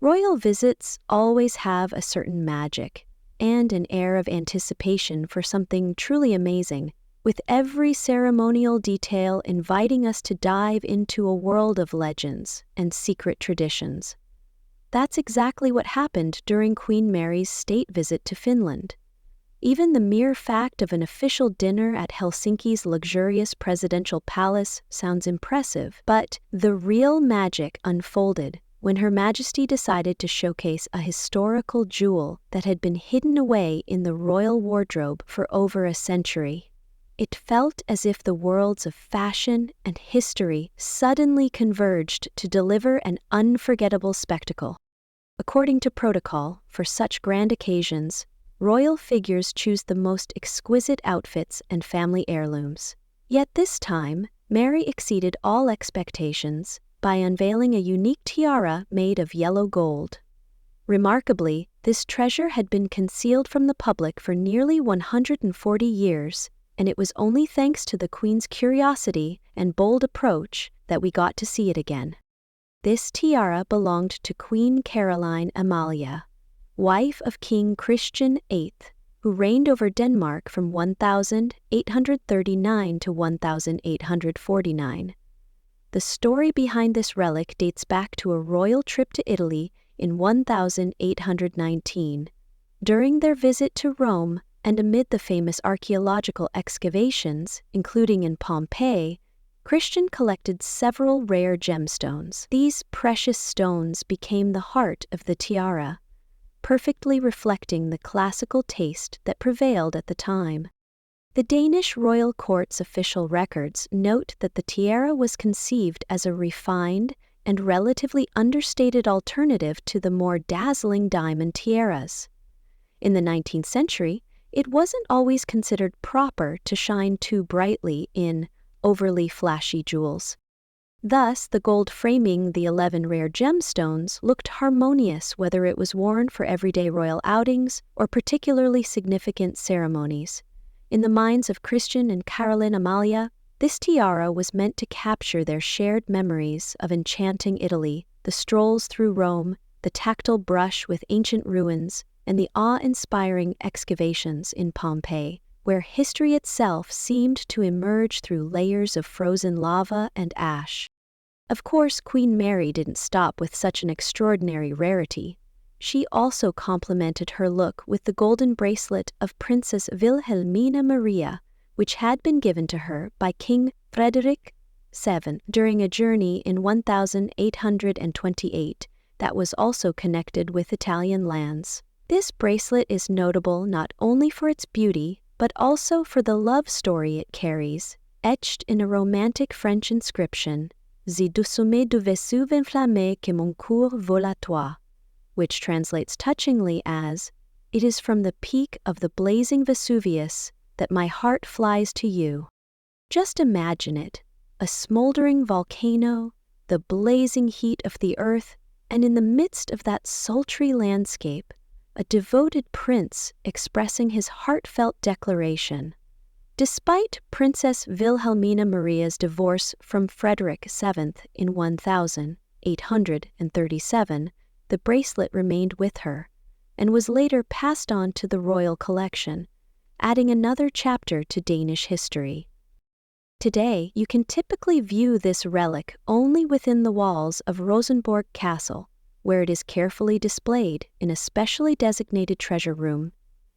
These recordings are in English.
Royal visits always have a certain magic and an air of anticipation for something truly amazing, with every ceremonial detail inviting us to dive into a world of legends and secret traditions. That's exactly what happened during Queen Mary's state visit to Finland. Even the mere fact of an official dinner at Helsinki's luxurious presidential palace sounds impressive, but the real magic unfolded when Her Majesty decided to showcase a historical jewel that had been hidden away in the royal wardrobe for over a century. It felt as if the worlds of fashion and history suddenly converged to deliver an unforgettable spectacle. According to protocol, for such grand occasions, royal figures choose the most exquisite outfits and family heirlooms. Yet this time, Mary exceeded all expectations by unveiling a unique tiara made of yellow gold. Remarkably, this treasure had been concealed from the public for nearly 140 years, and it was only thanks to the Queen's curiosity and bold approach that we got to see it again. This tiara belonged to Queen Caroline Amalia, wife of King Christian VIII, who reigned over Denmark from 1839 to 1849. The story behind this relic dates back to a royal trip to Italy in 1819. During their visit to Rome, and amid the famous archaeological excavations, including in Pompeii, Christian collected several rare gemstones. These precious stones became the heart of the tiara, perfectly reflecting the classical taste that prevailed at the time. The Danish royal court's official records note that the tiara was conceived as a refined and relatively understated alternative to the more dazzling diamond tiaras. In the 19th century, it wasn't always considered proper to shine too brightly in overly flashy jewels. Thus, the gold framing the 11 rare gemstones looked harmonious whether it was worn for everyday royal outings or particularly significant ceremonies. In the minds of Christian and Caroline Amalia, this tiara was meant to capture their shared memories of enchanting Italy, the strolls through Rome, the tactile brush with ancient ruins, and the awe-inspiring excavations in Pompeii, where history itself seemed to emerge through layers of frozen lava and ash. Of course, Queen Mary didn't stop with such an extraordinary rarity. She also complemented her look with the golden bracelet of Princess Vilhelmina Maria, which had been given to her by King Frederick VII during a journey in 1828 that was also connected with Italian lands. This bracelet is notable not only for its beauty, but also for the love story it carries, etched in a romantic French inscription, «C'est du sommet du Vesuve enflammé que mon cœur vole à toi», which translates touchingly as, "It is from the peak of the blazing Vesuvius that my heart flies to you." Just imagine it, a smoldering volcano, the blazing heat of the earth, and in the midst of that sultry landscape, a devoted prince expressing his heartfelt declaration. Despite Princess Vilhelmina Maria's divorce from Frederick VII in 1837, the bracelet remained with her, and was later passed on to the royal collection, adding another chapter to Danish history. Today, you can typically view this relic only within the walls of Rosenborg Castle, where it is carefully displayed in a specially designated treasure room.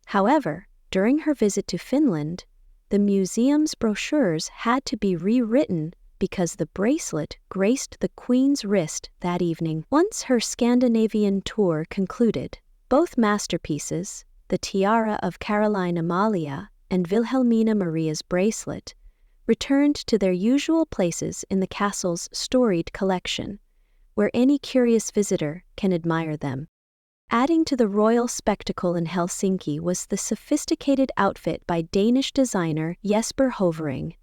However, during her visit to Finland, the museum's brochures had to be rewritten because the bracelet graced the Queen's wrist that evening. Once her Scandinavian tour concluded, both masterpieces, the tiara of Caroline Amalia and Vilhelmina Maria's bracelet, returned to their usual places in the castle's storied collection, where any curious visitor can admire them. Adding to the royal spectacle in Helsinki was the sophisticated outfit by Danish designer Jesper Hovering.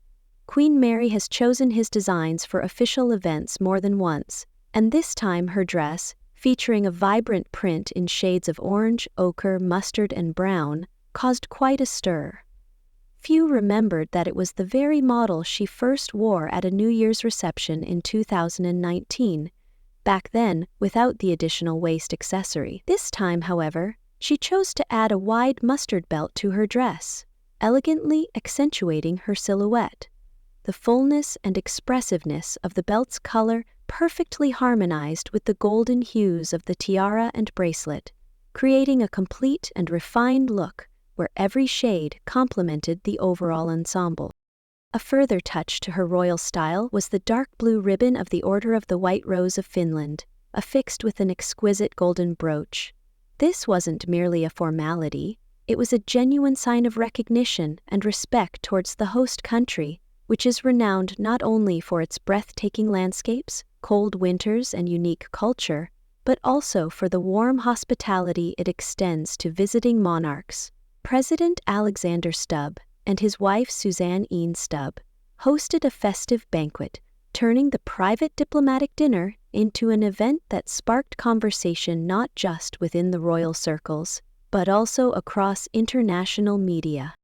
Queen Mary has chosen his designs for official events more than once, and this time her dress, featuring a vibrant print in shades of orange, ochre, mustard, and brown, caused quite a stir. Few remembered that it was the very model she first wore at a New Year's reception in 2019, back then without the additional waist accessory. This time, however, she chose to add a wide mustard belt to her dress, elegantly accentuating her silhouette. The fullness and expressiveness of the belt's color perfectly harmonized with the golden hues of the tiara and bracelet, creating a complete and refined look where every shade complemented the overall ensemble. A further touch to her royal style was the dark blue ribbon of the Order of the White Rose of Finland, affixed with an exquisite golden brooch. This wasn't merely a formality, it was a genuine sign of recognition and respect towards the host country, which is renowned not only for its breathtaking landscapes, cold winters, and unique culture, but also for the warm hospitality it extends to visiting monarchs. President Alexander Stubb and his wife Suzanne Stubb hosted a festive banquet, turning the private diplomatic dinner into an event that sparked conversation not just within the royal circles, but also across international media.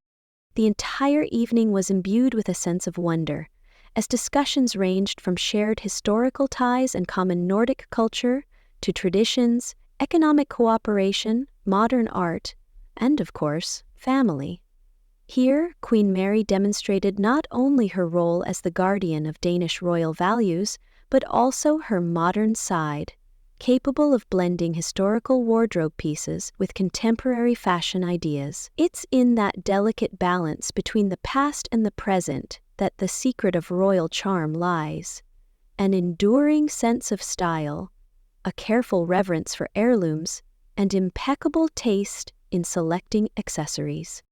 The entire evening was imbued with a sense of wonder, as discussions ranged from shared historical ties and common Nordic culture to traditions, economic cooperation, modern art, and, of course, family. Here, Queen Mary demonstrated not only her role as the guardian of Danish royal values, but also her modern side, capable of blending historical wardrobe pieces with contemporary fashion ideas. It's in that delicate balance between the past and the present that the secret of royal charm lies. An enduring sense of style, a careful reverence for heirlooms, and impeccable taste in selecting accessories.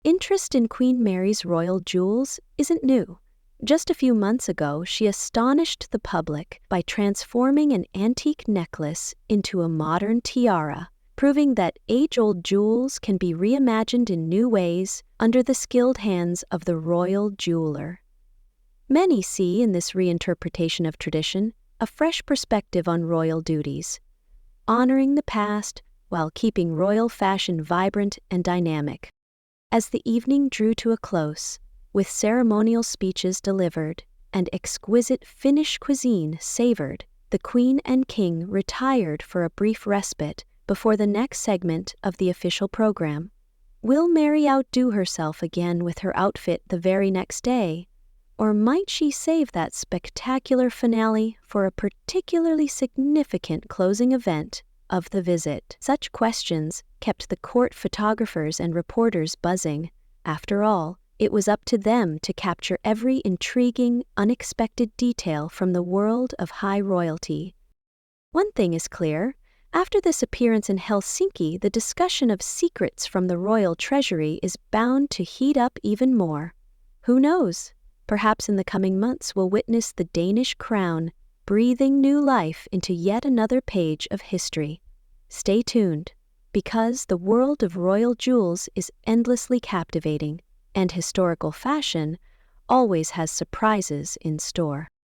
Interest in Queen Mary's royal jewels isn't new. Just a few months ago, she astonished the public by transforming an antique necklace into a modern tiara, proving that age-old jewels can be reimagined in new ways under the skilled hands of the royal jeweler. Many see in this reinterpretation of tradition a fresh perspective on royal duties, honoring the past while keeping royal fashion vibrant and dynamic. As the evening drew to a close, with ceremonial speeches delivered and exquisite Finnish cuisine savored, the Queen and King retired for a brief respite before the next segment of the official program. Will Mary outdo herself again with her outfit the very next day? Or might she save that spectacular finale for a particularly significant closing event of the visit? Such questions kept the court photographers and reporters buzzing. After all, it was up to them to capture every intriguing, unexpected detail from the world of high royalty. One thing is clear, after this appearance in Helsinki, the discussion of secrets from the royal treasury is bound to heat up even more. Who knows? Perhaps in the coming months we'll witness the Danish crown breathing new life into yet another page of history. Stay tuned, because the world of royal jewels is endlessly captivating, and historical fashion always has surprises in store.